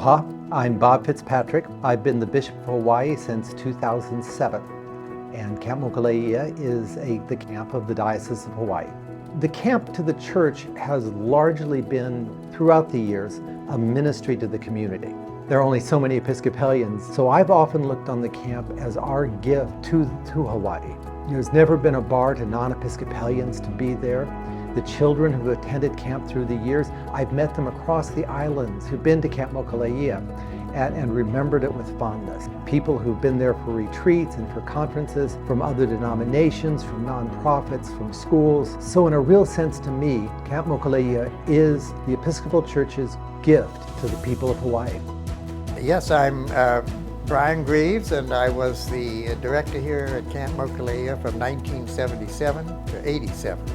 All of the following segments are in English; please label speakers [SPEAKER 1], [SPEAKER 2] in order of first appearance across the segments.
[SPEAKER 1] Aloha, I'm Bob Fitzpatrick. I've been the Bishop of Hawaii since 2007, and Camp Mokule'ia is the camp of the Diocese of Hawaii. The camp to the church has largely been, throughout the years, a ministry to the community. There are only so many Episcopalians, so I've often looked on the camp as our gift to Hawaii. There's never been a bar to non-Episcopalians to be there. The children who attended camp through the years, I've met them across the islands who've been to Camp Mokule'ia and remembered it with fondness. People who've been there for retreats and for conferences from other denominations, from nonprofits, from schools. So in a real sense to me, Camp Mokule'ia is the Episcopal Church's gift to the people of Hawaii.
[SPEAKER 2] Yes, I'm Brian Greaves, and I was the director here at Camp Mokule'ia from 1977 to 87.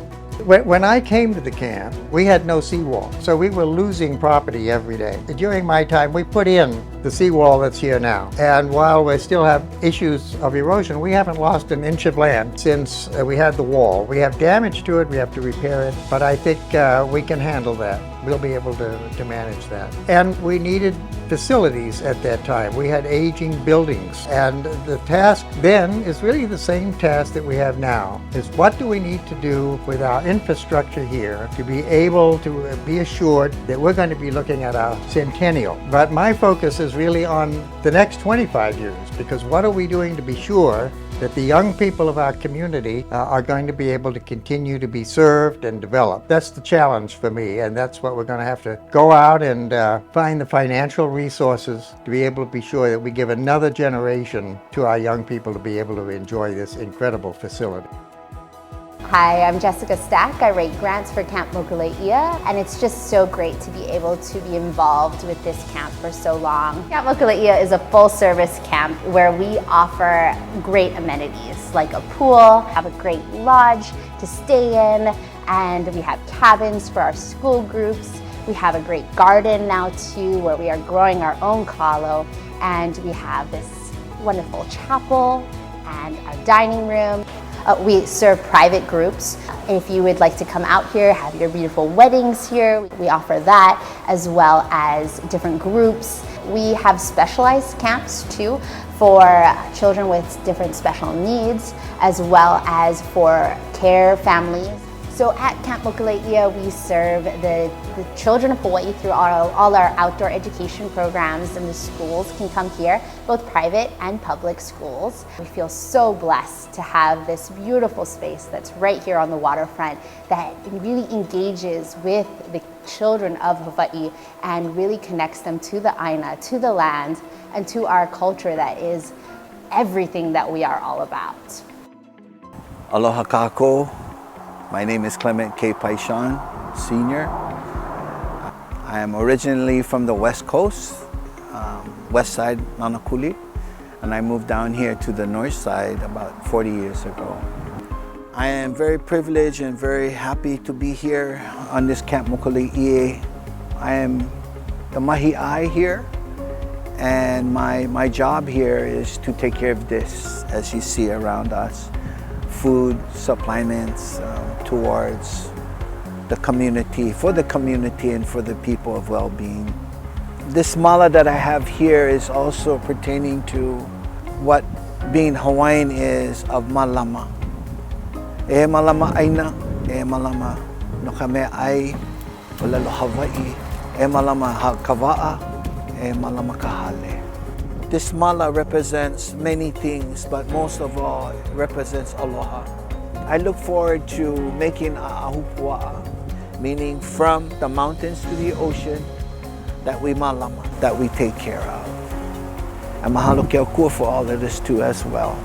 [SPEAKER 2] When I came to the camp, we had no seawall, so we were losing property every day. During my time, we put in the seawall that's here now. And while we still have issues of erosion, we haven't lost an inch of land since we had the wall. We have damage to it, we have to repair it, but I think we can handle that. We'll be able to manage that. And we needed facilities at that time. We had aging buildings, and the task then is really the same task that we have now, is what do we need to do with our infrastructure here to be able to be assured that we're going to be looking at our centennial. But my focus is really on the next 25 years, because what are we doing to be sure that the young people of our community are going to be able to continue to be served and developed. That's the challenge for me, and that's what we're going to have to go out and find the financial resources to be able to be sure that we give another generation to our young people to be able to enjoy this incredible facility.
[SPEAKER 3] Hi, I'm Jessica Stack. I write grants for Camp Mokule'ia, and it's just so great to be able to be involved with this camp for so long. Camp Mokule'ia is a full-service camp where we offer great amenities like a pool, have a great lodge to stay in, and we have cabins for our school groups. We have a great garden now too, where we are growing our own kalo, and we have this wonderful chapel and our dining room. We serve private groups. If you would like to come out here, have your beautiful weddings here, we offer that, as well as different groups. We have specialized camps too for children with different special needs, as well as for care families. So at Camp Mokule'ia, we serve the children of Hawaii through all our outdoor education programs, and the schools can come here, both private and public schools. We feel so blessed to have this beautiful space that's right here on the waterfront that really engages with the children of Hawaii and really connects them to the aina, to the land, and to our culture that is everything that we are all about.
[SPEAKER 4] Aloha kako. My name is Clement K. Paishan, Sr. I am originally from the West Coast, west side, Nanakuli, and I moved down here to the north side about 40 years ago. I am very privileged and very happy to be here on this Camp Mokule'ia. I am the mahi'ai here, and my job here is to take care of this, as you see around us. Food, supplements towards the community, for the community and for the people of well-being. This mala that I have here is also pertaining to what being Hawaiian is of malama. E malama aina, e malama no kame ai, olalo Hawaii, e malama kava'a, e malama kahale. This mala represents many things, but most of all, it represents aloha. I look forward to making a ahupua'a, meaning from the mountains to the ocean, that we malama, that we take care of. And mahalo ke okua for all of this too as well.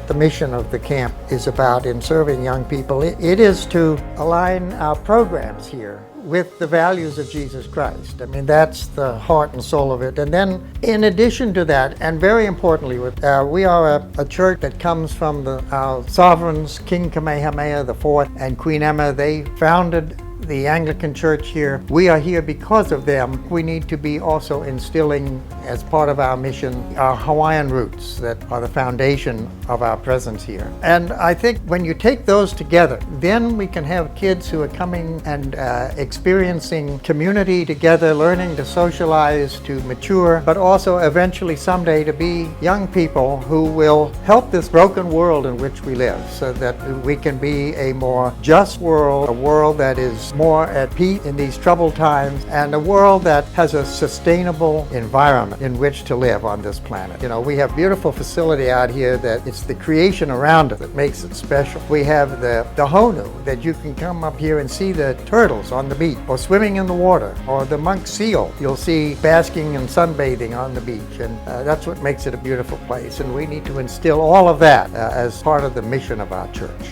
[SPEAKER 2] The mission of the camp is about, in serving young people, it is to align our programs here with the values of Jesus Christ. I mean, that's the heart and soul of it. And then in addition to that, and very importantly, we are a church that comes from our sovereigns, King Kamehameha IV and Queen Emma. They founded the Anglican Church here, we are here because of them. We need to be also instilling, as part of our mission, our Hawaiian roots that are the foundation of our presence here. And I think when you take those together, then we can have kids who are coming and experiencing community together, learning to socialize, to mature, but also eventually someday to be young people who will help this broken world in which we live, so that we can be a more just world, a world that is more at peace in these troubled times, and a world that has a sustainable environment in which to live on this planet. You know, we have beautiful facility out here that it's the creation around it that makes it special. We have the honu that you can come up here and see the turtles on the beach, or swimming in the water, or the monk seal you'll see basking and sunbathing on the beach, and that's what makes it a beautiful place. And we need to instill all of that as part of the mission of our church.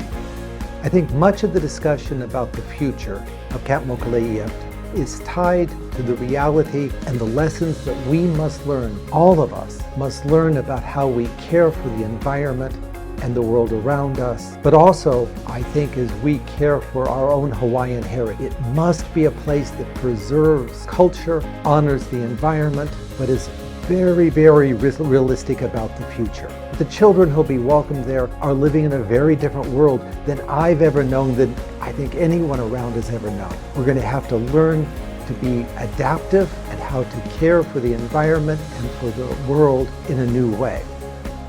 [SPEAKER 1] I think much of the discussion about the future of Camp Mokule'ia is tied to the reality and the lessons that we must learn, all of us must learn, about how we care for the environment and the world around us. But also, I think, as we care for our own Hawaiian heritage, it must be a place that preserves culture, honors the environment, but is very, very realistic about the future. The children who'll be welcomed there are living in a very different world than I've ever known, than I think anyone around has ever known. We're going to have to learn to be adaptive and how to care for the environment and for the world in a new way.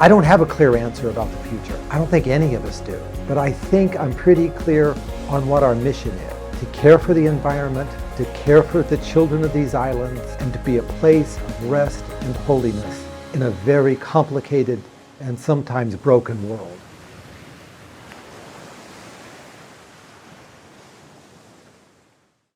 [SPEAKER 1] I don't have a clear answer about the future. I don't think any of us do. But I think I'm pretty clear on what our mission is: to care for the environment, to care for the children of these islands, and to be a place of rest and holiness in a very complicated and sometimes broken world.